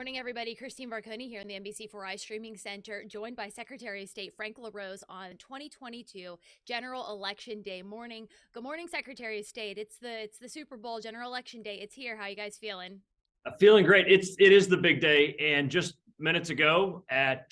Morning, everybody. Kristine Varkony here in the NBC4i Streaming Center, joined by Secretary of State Frank LaRose on 2022 General Election Day morning. Good morning, Secretary of State. It's the Super Bowl, General Election Day. It's here. How you guys feeling? Feeling great. It is the big day, and just minutes ago, at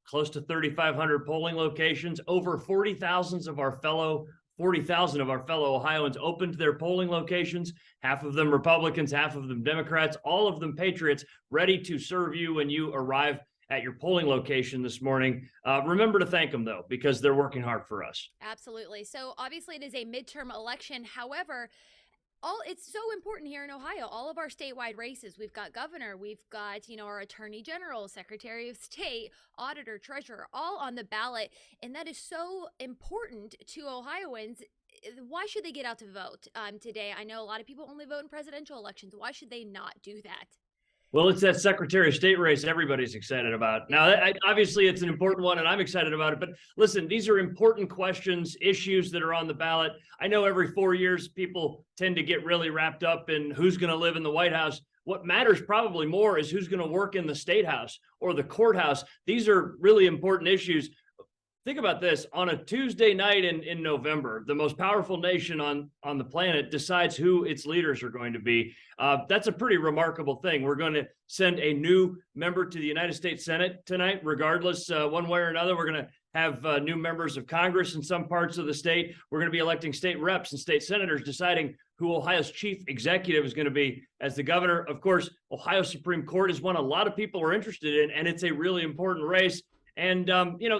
close to 3,500 polling locations, over 40,000 of our fellow 40,000 of our fellow Ohioans opened their polling locations. Half of them Republicans, half of them Democrats, all of them patriots, ready to serve you when you arrive at your polling location this morning. Remember to thank them, though, because they're working hard for us. Absolutely. So obviously it is a midterm election. However, it's so important here in Ohio. All of our statewide races, we've got governor, we've got, our attorney general, secretary of state, auditor, treasurer, all on the ballot. And that is so important to Ohioans. Why should they get out to vote today? I know a lot of people only vote in presidential elections. Why should they not do that? Well, it's that Secretary of State race everybody's excited about. Now, obviously, it's an important one, and I'm excited about it. But listen, these are important questions, issues that are on the ballot. I know every 4 years, people tend to get really wrapped up in who's going to live in the White House. What matters probably more is who's going to work in the State House or the courthouse. These are really important issues. Think about this. On a Tuesday night in November, the most powerful nation on the planet decides who its leaders are going to be. That's a pretty remarkable thing. We're going to send a new member to the United States Senate tonight, regardless, one way or another. We're going to have new members of Congress in some parts of the state. We're going to be electing state reps and state senators, deciding who Ohio's chief executive is going to be as the governor. Of course, Ohio Supreme Court is one a lot of people are interested in, and it's a really important race. And,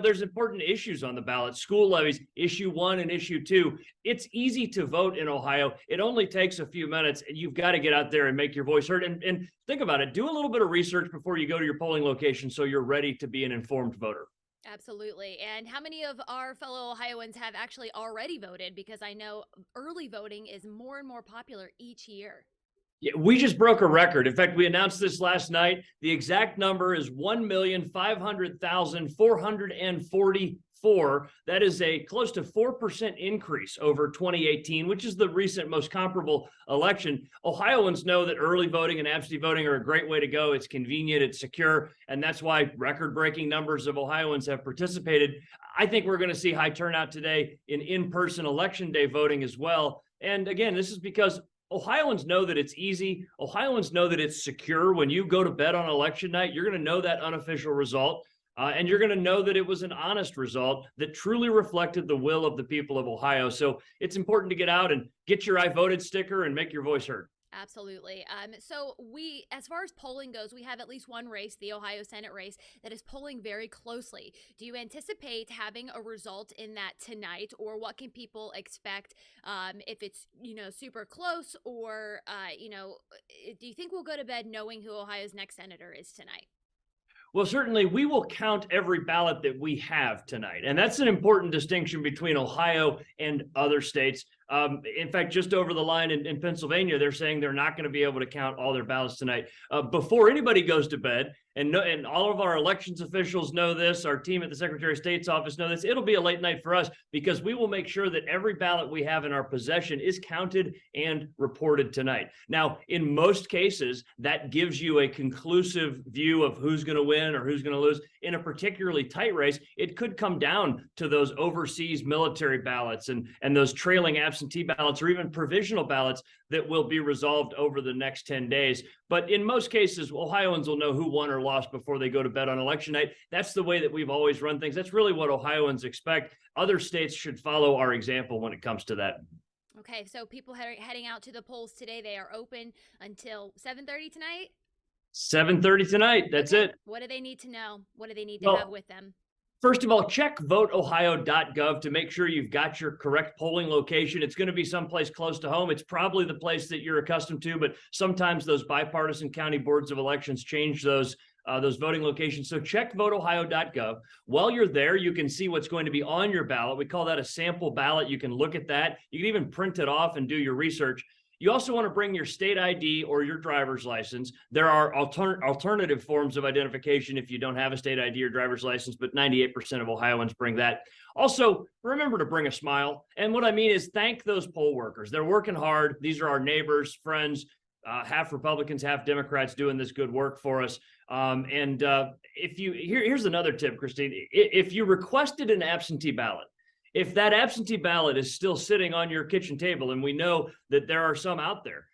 there's important issues on the ballot. School levies, issue 1 and issue 2. It's easy to vote in Ohio. It only takes a few minutes, and you've got to get out there and make your voice heard. And think about it. Do a little bit of research before you go to your polling location so you're ready to be an informed voter. Absolutely. And how many of our fellow Ohioans have actually already voted? Because I know early voting is more and more popular each year. Yeah, we just broke a record. In fact, we announced this last night. The exact number is 1,500,444. That is a close to 4% increase over 2018, which is the recent most comparable election. Ohioans know that early voting and absentee voting are a great way to go. It's convenient, it's secure, and that's why record-breaking numbers of Ohioans have participated. I think we're going to see high turnout today in in-person election day voting as well. And again, this is because Ohioans know that it's easy. Ohioans know that it's secure. When you go to bed on election night, you're going to know that unofficial result, and you're going to know that it was an honest result that truly reflected the will of the people of Ohio. So it's important to get out and get your I voted sticker and make your voice heard. Absolutely. So as far as polling goes, we have at least one race, the Ohio Senate race, that is polling very closely. Do you anticipate having a result in that tonight, or what can people expect if it's, super close, or, do you think we'll go to bed knowing who Ohio's next senator is tonight? Well, certainly we will count every ballot that we have tonight. And that's an important distinction between Ohio and other states. In fact, just over the line in Pennsylvania, they're saying they're not going to be able to count all their ballots tonight. Before anybody goes to bed, and all of our elections officials know this, our team at the Secretary of State's office know this, it'll be a late night for us because we will make sure that every ballot we have in our possession is counted and reported tonight. Now, in most cases, that gives you a conclusive view of who's going to win or who's going to lose. In a particularly tight race, it could come down to those overseas military ballots and those trailing absentee ballots or even provisional ballots that will be resolved over the next 10 days. But in most cases, Ohioans will know who won or lost before they go to bed on election night. That's the way that we've always run things. That's really what Ohioans expect. Other states should follow our example when it comes to that. Okay, so people heading out to the polls today, they are open until 7:30 tonight? 7:30 tonight. That's okay. it. What do they need to know? What do they need to have with them? First of all, check voteohio.gov to make sure you've got your correct polling location. It's going to be someplace close to home. It's probably the place that you're accustomed to, but sometimes those bipartisan county boards of elections change those voting locations. So check voteohio.gov. While you're there, you can see what's going to be on your ballot. We call that a sample ballot. You can look at that. You can even print it off and do your research. You also want to bring your state ID or your driver's license. There are alternative forms of identification if you don't have a state ID or driver's license, but 98% of Ohioans bring that. Also, remember to bring a smile. And what I mean is thank those poll workers. They're working hard. These are our neighbors, friends, half Republicans, half Democrats doing this good work for us. And if you here's another tip, Kristine. If you requested an absentee ballot, if that absentee ballot is still sitting on your kitchen table, and we know that there are some out there,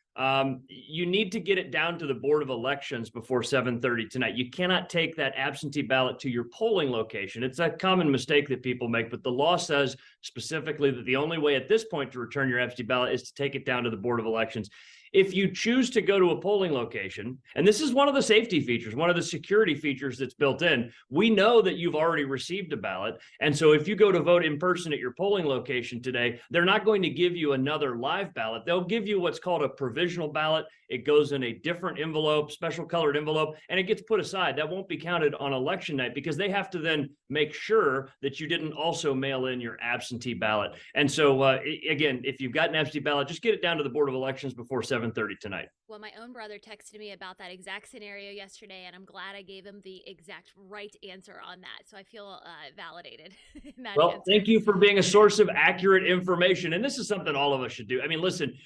you need to get it down to the Board of Elections before 7:30 tonight. You cannot take that absentee ballot to your polling location. It's a common mistake that people make, but the law says specifically that the only way at this point to return your absentee ballot is to take it down to the Board of Elections. If you choose to go to a polling location, and this is one of the safety features, one of the security features that's built in, we know that you've already received a ballot. And so if you go to vote in person at your polling location today, they're not going to give you another live ballot. They'll give you what's called a provisional ballot. It goes in a different envelope, special colored envelope, and it gets put aside. That won't be counted on election night because they have to then make sure that you didn't also mail in your absentee ballot. And so, again, if you've got an absentee ballot, just get it down to the Board of Elections before 7:30 tonight. Well, my own brother texted me about that exact scenario yesterday, and I'm glad I gave him the exact right answer on that. So I feel validated in that Well, answer. thank you for being a source of accurate information. And this is something all of us should do. I mean, listen,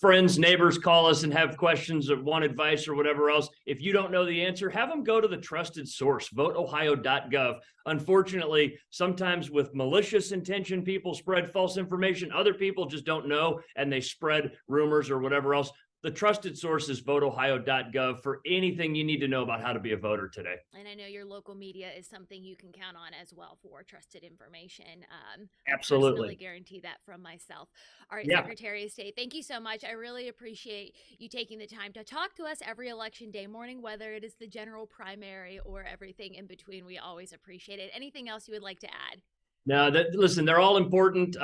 friends, neighbors call us and have questions or want advice or whatever else. If you don't know the answer, have them go to the trusted source, voteohio.gov. Unfortunately, sometimes with malicious intention, people spread false information. Other people just don't know and they spread rumors or whatever else. The trusted source is voteohio.gov for anything you need to know about how to be a voter today. And I know your local media is something you can count on as well for trusted information. Absolutely. I personally guarantee that from myself. All right, Yeah. Secretary of State, thank you so much. I really appreciate you taking the time to talk to us every election day morning, whether it is the general primary or everything in between. We always appreciate it. Anything else you would like to add? No, listen, they're all important.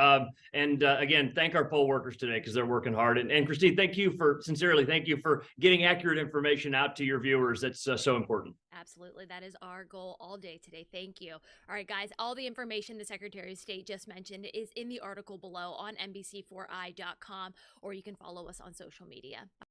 And again, thank our poll workers today because they're working hard. And Kristine, thank you for getting accurate information out to your viewers. That's so important. Absolutely. That is our goal all day today. Thank you. All right, guys, all the information the Secretary of State just mentioned is in the article below on NBC4i.com, or you can follow us on social media.